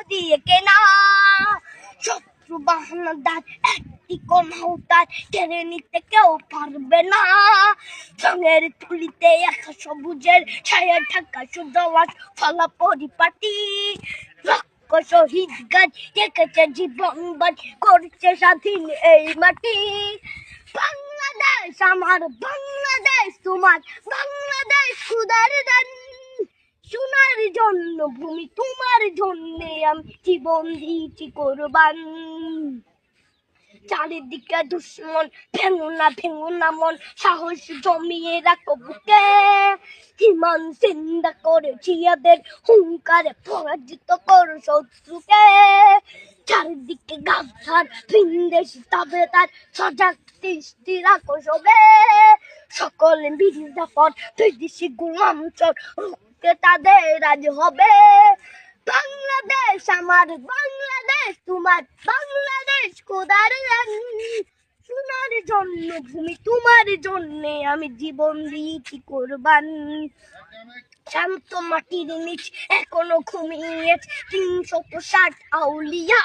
দিয়ে কেনা। শত্রু বাহানাদার একটি কণাও তার কেড়ে নিতে কেউ পারবে না। রঙের তুলিতে একা সবুজের ছায়া ঢাকা সুজলাস ফলা পরিপাটি। লক্ষ শহীদ গাছ রেখেছে জীবন বাজ করছে স্বাধীন এই মাটি। বাংলাদেশ আমার, বাংলাদেশ তোমার, বাংলাদেশ খুদার দান। সোনার জন্য ভূমি তোমার জন্য আমি জীবন দিয়েছি কোরবান। চারিদিকে দুশ্মন, ভেঙো না মন, সাহস জমিয়ে রাখো বুকে। ইমান জিন্দা করেছি এদের হুঙ্কারে, পরাজিত করো শত্রুকে। চারিদিকে গাছার ভিনদেশি তবে তার সজাগ দৃষ্টি রাখো সবে। সকল মির্জাফর বিদেশি গোলাম চোর রুখতে তাদের আজ হবে। বাংলাদেশ আমার, বাংলাদেশ তোমার, বাংলাদেশ খোদার দান। সোনার জন্য ভূমি তোমার জন্য আমি জীবন দিয়েছি কোরবান। শান্ত মাটির নিচ এখনো ঘুমিয়ে 360 আউলিয়া।